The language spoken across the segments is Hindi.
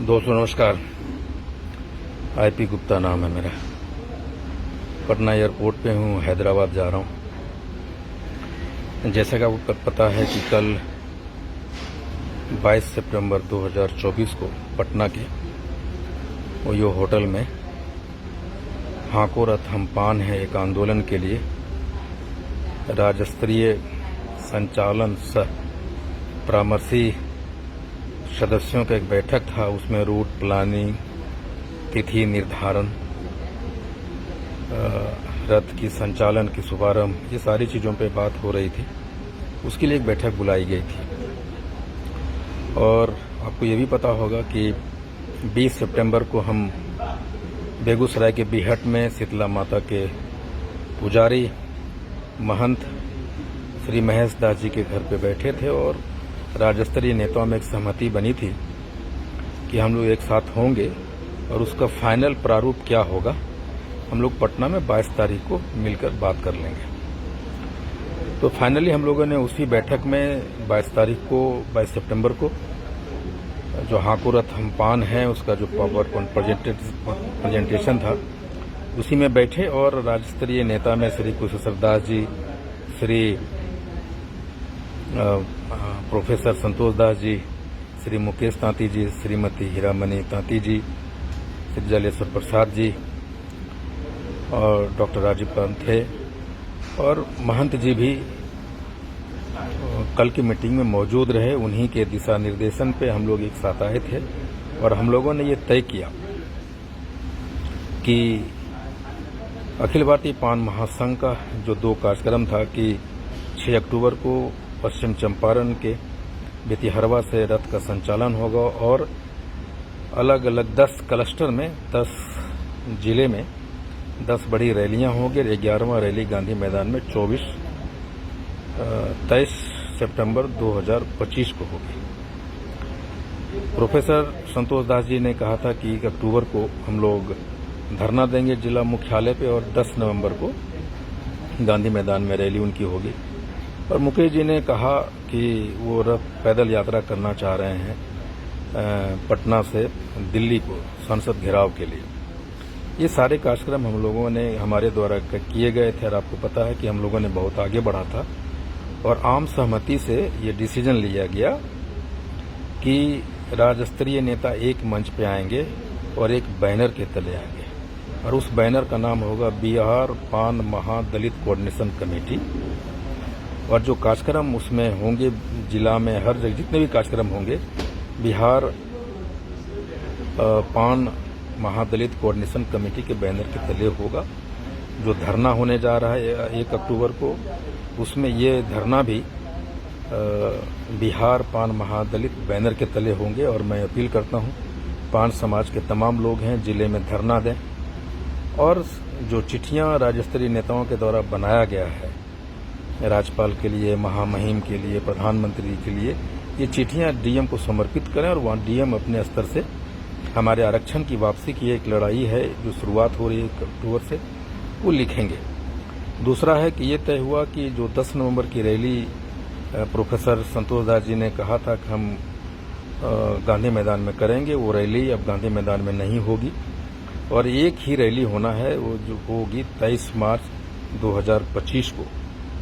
दोस्तों नमस्कार। आईपी गुप्ता नाम है मेरा। पटना एयरपोर्ट पे हूँ, हैदराबाद जा रहा हूँ। जैसा कि आपको पता है कि कल 22 सितंबर 2024 को पटना के ओयो होटल में हाको रथ हम पान है एक आंदोलन के लिए राज्य स्तरीय संचालन सह परामर्शी सदस्यों का एक बैठक था। उसमें रूट प्लानिंग, तिथि निर्धारण, रथ की संचालन की शुभारंभ, ये सारी चीज़ों पे बात हो रही थी। उसके लिए एक बैठक बुलाई गई थी। और आपको ये भी पता होगा कि 20 सितंबर को हम बेगूसराय के बिहट में शीतला माता के पुजारी महंत श्री महेश दास जी के घर पे बैठे थे और राज्य स्तरीय नेताओं में एक सहमति बनी थी कि हम लोग एक साथ होंगे और उसका फाइनल प्रारूप क्या होगा हम लोग पटना में 22 तारीख को मिलकर बात कर लेंगे। तो फाइनली हम लोगों ने उसी बैठक में 22 सितंबर को जो हाको रथ हम पान है उसका जो पावर पॉइंट प्रेजेंटेशन था उसी में बैठे और राज्य स्तरीय नेता में श्री कुशेश्वर दास जी, श्री प्रोफेसर संतोष दास जी, श्री मुकेश तांती जी, श्रीमती हीरामणि तांती जी, श्री जलेश्वर प्रसाद जी और डॉक्टर राजीव पंत थे और महंत जी भी कल की मीटिंग में मौजूद रहे। उन्हीं के दिशा निर्देशन पे हम लोग एक साथ आए थे और हम लोगों ने ये तय किया कि अखिल भारतीय पान महासंघ का जो 2 कार्यक्रम था कि 6 अक्टूबर को पश्चिम चंपारण के बेतिहरवा से रथ का संचालन होगा और अलग अलग 10 क्लस्टर में 10 जिले में 10 बड़ी रैलियां होंगी। 11वां रैली गांधी मैदान में 23 सितंबर 2025 को होगी। प्रोफेसर संतोष दास जी ने कहा था कि 1 अक्टूबर को हम लोग धरना देंगे जिला मुख्यालय पे और 10 नवंबर को गांधी मैदान में रैली उनकी होगी। और मुकेश जी ने कहा कि वो रथ पैदल यात्रा करना चाह रहे हैं पटना से दिल्ली को संसद घेराव के लिए। ये सारे कार्यक्रम हम लोगों ने हमारे द्वारा किए गए थे और आपको पता है कि हम लोगों ने बहुत आगे बढ़ा था और आम सहमति से ये डिसीजन लिया गया कि राज्य स्तरीय नेता एक मंच पे आएंगे और एक बैनर के तले आएंगे और उस बैनर का नाम होगा बिहार पान महादलित कोऑर्डिनेशन कमेटी। और जो कार्यक्रम उसमें होंगे जिला में हर जगह जितने भी कार्यक्रम होंगे बिहार पान महादलित कोऑर्डिनेशन कमेटी के बैनर के तले होगा। जो धरना होने जा रहा है 1 अक्टूबर को उसमें ये धरना भी बिहार पान महादलित बैनर के तले होंगे। और मैं अपील करता हूं पान समाज के तमाम लोग हैं जिले में धरना दें और जो चिट्ठियां राज्य स्तरीय नेताओं के द्वारा बनाया गया है राज्यपाल के लिए, महामहिम के लिए, प्रधानमंत्री के लिए, ये चिट्ठियां डीएम को समर्पित करें और वहां डीएम अपने स्तर से हमारे आरक्षण की वापसी की एक लड़ाई है जो शुरुआत हो रही है 1 अक्टूबर से, वो लिखेंगे। दूसरा है कि ये तय हुआ कि जो 10 नवंबर की रैली प्रोफेसर संतोष दास जी ने कहा था कि हम गांधी मैदान में करेंगे, वो रैली अब गांधी मैदान में नहीं होगी और एक ही रैली होना है, वो जो होगी 23 मार्च 2025 को,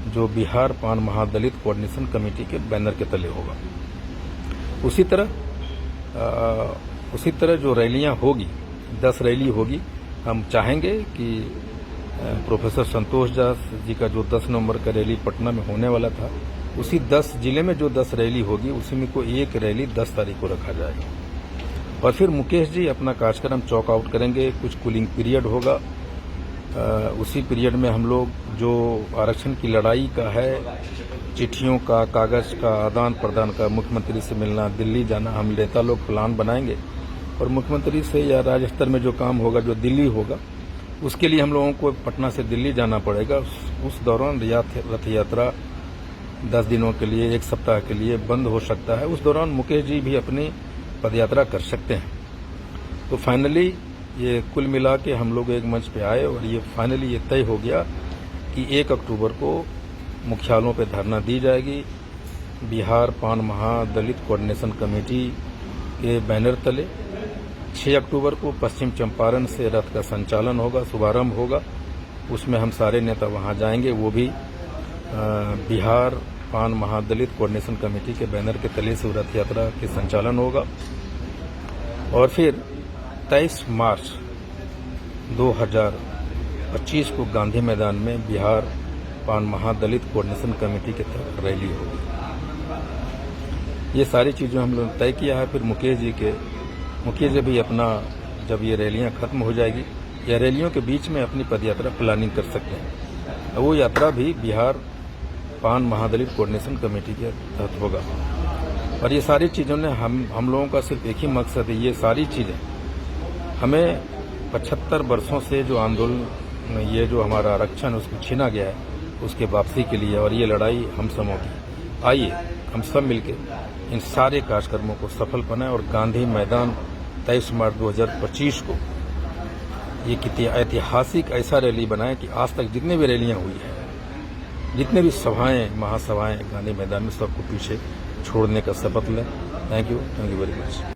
जो बिहार पान महादलित कोऑर्डिनेशन कमेटी के बैनर के तले होगा। उसी तरह जो रैलियां होगी 10 रैली होगी। हम चाहेंगे कि प्रोफेसर संतोष दास जी का जो 10 नवंबर का रैली पटना में होने वाला था उसी 10 जिले में जो 10 रैली होगी उसी में को एक रैली 10 तारीख को रखा जाएगा। और फिर मुकेश जी अपना कार्यक्रम चौक आउट करेंगे, कुछ कूलिंग पीरियड होगा। उसी पीरियड में हम लोग जो आरक्षण की लड़ाई का है, चिट्ठियों का, कागज का आदान प्रदान का, मुख्यमंत्री से मिलना, दिल्ली जाना, हम नेता लोग प्लान बनाएंगे और मुख्यमंत्री से या राज्य स्तर में जो काम होगा जो दिल्ली होगा उसके लिए हम लोगों को पटना से दिल्ली जाना पड़ेगा। उस दौरान रथ यात्रा 10 दिनों के लिए, 1 सप्ताह के लिए बंद हो सकता है। उस दौरान मुकेश जी भी अपनी पदयात्रा कर सकते हैं। तो फाइनली ये कुल मिला के हम लोग एक मंच पे आए और ये फाइनली ये तय हो गया कि 1 अक्टूबर को मुख्यालयों पे धरना दी जाएगी बिहार पान महादलित कोऑर्डिनेशन कमेटी के बैनर तले 6 अक्टूबर को पश्चिम चंपारण से रथ का संचालन होगा, शुभारंभ होगा। उसमें हम सारे नेता वहां जाएंगे। वो भी बिहार पान महादलित कोऑर्डिनेशन कमेटी के बैनर के तले से रथ यात्रा के संचालन होगा। और फिर 23 मार्च 2025 को गांधी मैदान में बिहार पान महादलित कोऑर्डिनेशन कमेटी के तहत रैली होगी। ये सारी चीजें हम लोगों ने तय किया है। फिर मुकेश जी भी अपना, जब ये रैलियां खत्म हो जाएगी या रैलियों के बीच में अपनी पदयात्रा प्लानिंग कर सकते हैं। वो यात्रा भी बिहार पान महादलित कोऑर्डिनेशन कमेटी के तहत होगा। और ये सारी चीजों ने हम लोगों का सिर्फ एक ही मकसद है, ये सारी चीजें हमें 75 वर्षों से जो आंदोलन, ये जो हमारा आरक्षण उसको छीना गया है, उसके वापसी के लिए। और ये लड़ाई हम सबों की। आइए हम सब मिलकर इन सारे कार्यक्रमों को सफल बनाएं और गांधी मैदान 23 मार्च 2025 को ये कितनी ऐतिहासिक ऐसा रैली बनाएं कि आज तक जितने भी रैलियां हुई हैं, जितने भी सभाएं महासभाएं गांधी मैदान में, सबको पीछे छोड़ने का शपथ लें। Thank you very much.